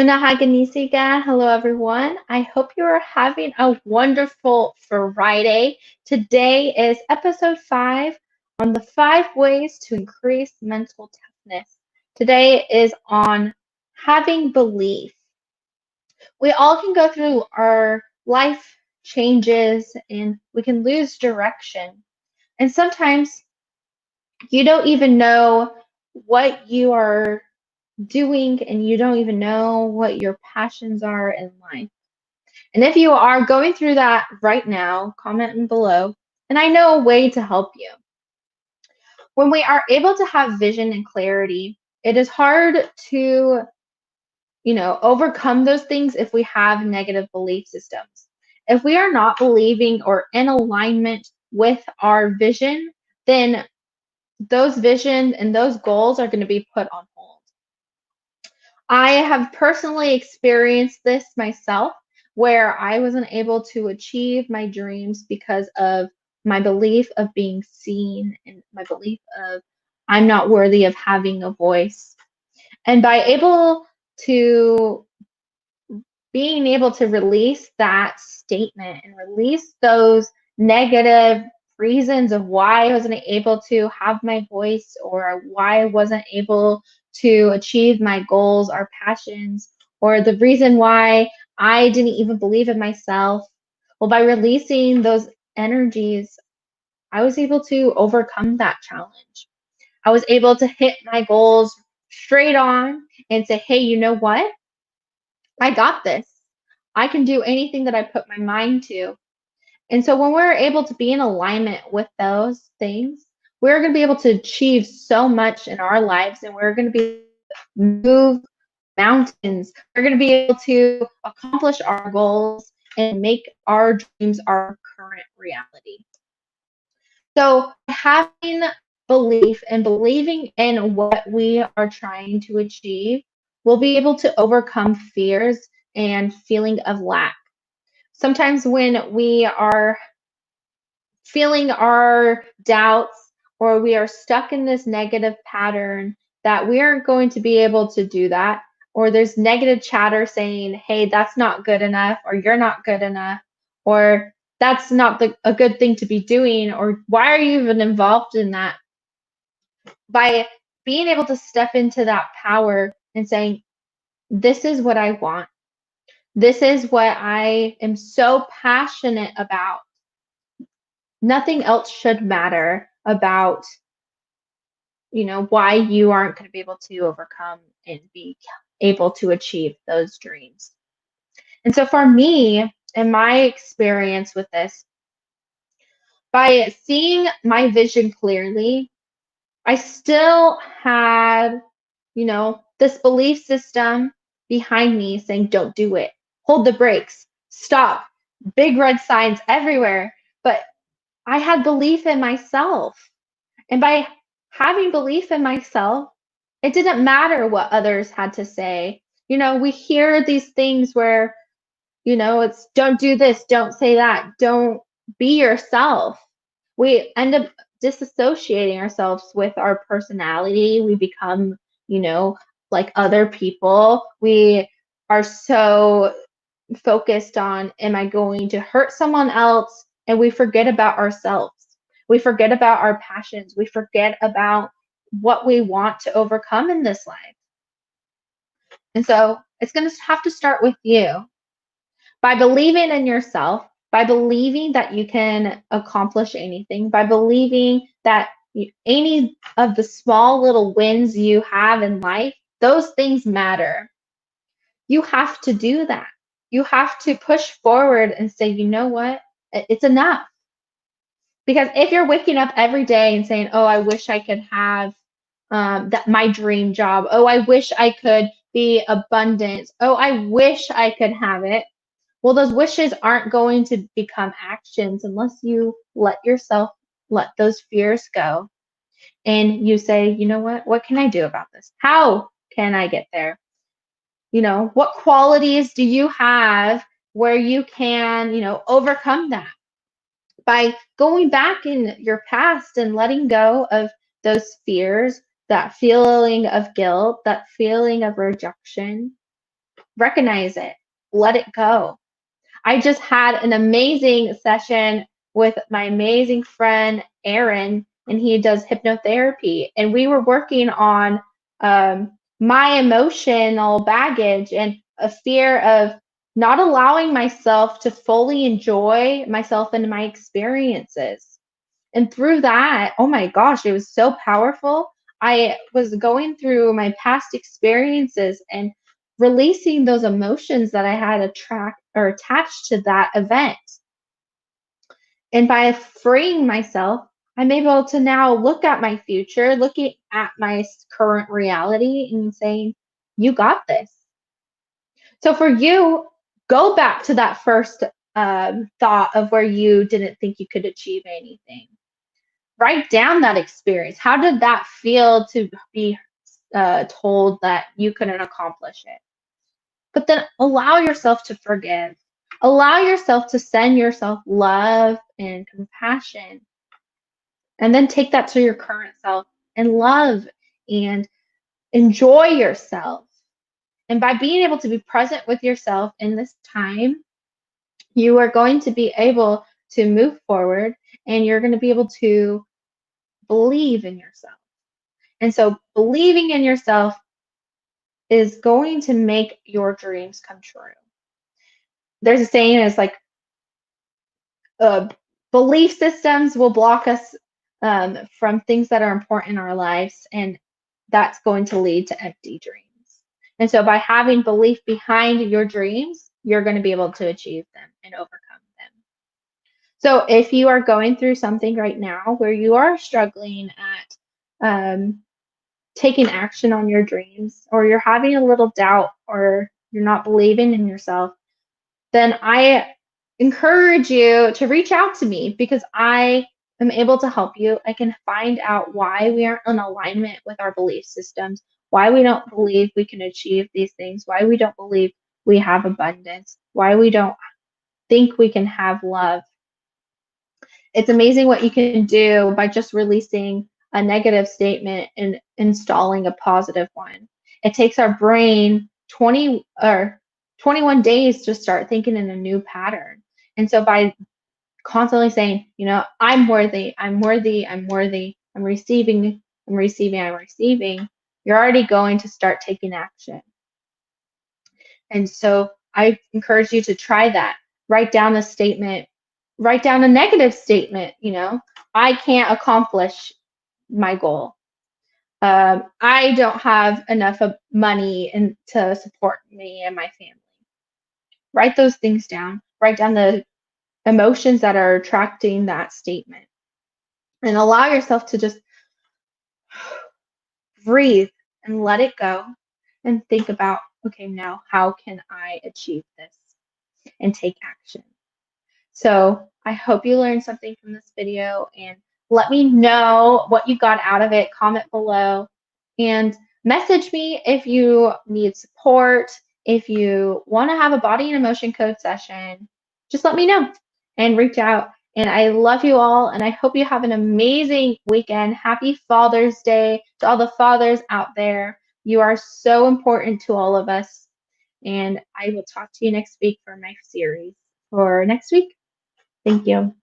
Nahaganisiga. Hello, everyone. I hope you are having a wonderful Friday. Today is episode 5 on the 5 ways to increase mental toughness. Today is on having belief. We all can go through our life changes and we can lose direction. And sometimes you don't even know what you are doing and you don't even know what your passions are in life. And if you are going through that right now, comment below and I know a way to help you. When we are able to have vision and clarity, it is hard to, overcome those things if we have negative belief systems. If we are not believing or in alignment with our vision, then those visions and those goals are going to be put on hold. I have personally experienced this myself where I wasn't able to achieve my dreams because of my belief of being seen and my belief of I'm not worthy of having a voice. And by to being able to release that statement and release those negative reasons of why I wasn't able to have my voice or why I wasn't able to achieve my goals or passions or the reason why I didn't even believe in myself. Well, by releasing those energies, I was able to overcome that challenge. I was able to hit my goals straight on and say, hey, you know what? I got this. I can do anything that I put my mind to. And so when we're able to be in alignment with those things, we're going to be able to achieve so much in our lives and we're going to be move mountains. We're going to be able to accomplish our goals and make our dreams our current reality. So having belief and believing in what we are trying to achieve, we'll be able to overcome fears and feeling of lack. Sometimes when we are feeling our doubts or we are stuck in this negative pattern that we aren't going to be able to do that, or there's negative chatter saying, hey, that's not good enough, or you're not good enough, or that's not a good thing to be doing, or why are you even involved in that? By being able to step into that power and saying, this is what I want. This is what I am so passionate about. Nothing else should matter about, why you aren't going to be able to overcome and be able to achieve those dreams. And so for me, in my experience with this, by seeing my vision clearly, I still had, this belief system behind me saying, don't do it, hold the brakes, stop, big red signs everywhere. But I had belief in myself. And by having belief in myself, it didn't matter what others had to say. We hear these things where, it's don't do this, don't say that, don't be yourself. We end up disassociating ourselves with our personality. We become, like other people. We are so focused on, am I going to hurt someone else? And we forget about ourselves. We forget about our passions. We forget about what we want to overcome in this life. And so it's going to have to start with you by believing in yourself, by believing that you can accomplish anything, by believing that any of the small little wins you have in life, those things matter. You have to do that. You have to push forward and say, you know what? It's enough. Because if you're waking up every day and saying, oh, I wish I could have that my dream job. Oh, I wish I could be abundant. Oh, I wish I could have it. Well, those wishes aren't going to become actions unless you let those fears go. And you say, you know what can I do about this? How can I get there? What qualities do you have where you can, overcome that? By going back in your past and letting go of those fears, that feeling of guilt, that feeling of rejection, recognize it, let it go. I just had an amazing session with my amazing friend Aaron, and he does hypnotherapy. And we were working on my emotional baggage and a fear of not allowing myself to fully enjoy myself and my experiences. And through that, oh my gosh, it was so powerful. I was going through my past experiences and releasing those emotions that I had attract or attached to that event. And by freeing myself, I'm able to now look at my future, looking at my current reality and saying, you got this. So for you, go back to that first thought of where you didn't think you could achieve anything. Write down that experience. How did that feel to be told that you couldn't accomplish it? But then allow yourself to forgive. Allow yourself to send yourself love and compassion. And then take that to your current self and love and enjoy yourself. And by being able to be present with yourself in this time, you are going to be able to move forward and you're going to be able to believe in yourself. And so believing in yourself is going to make your dreams come true. There's a saying, it's like uh, belief systems will block us from things that are important in our lives, and that's going to lead to empty dreams. And so by having belief behind your dreams, you're going to be able to achieve them and overcome them. So if you are going through something right now where you are struggling at taking action on your dreams, or you're having a little doubt, or you're not believing in yourself, then I encourage you to reach out to me because I am able to help you. I can find out why we aren't in alignment with our belief systems, why we don't believe we can achieve these things, why we don't believe we have abundance, why we don't think we can have love. It's amazing what you can do by just releasing a negative statement and installing a positive one. It takes our brain 20 or 21 days to start thinking in a new pattern. And so by constantly saying, I'm worthy, I'm worthy, I'm worthy, I'm receiving, I'm receiving, I'm receiving, you're already going to start taking action. And so I encourage you to try that. Write down a statement, write down a negative statement, I can't accomplish my goal. I don't have enough of money to support me and my family. Write those things down. Write down the emotions that are attracting that statement. And allow yourself to just breathe and let it go and think about, okay, now how can I achieve this and take action? So I hope you learned something from this video, and let me know what you got out of it. Comment below and message me if you need support. If you want to have a body and emotion code session, just let me know and reach out. And I love you all, and I hope you have an amazing weekend. Happy Father's Day to all the fathers out there. You are so important to all of us. And I will talk to you next week for my series for next week. Thank you.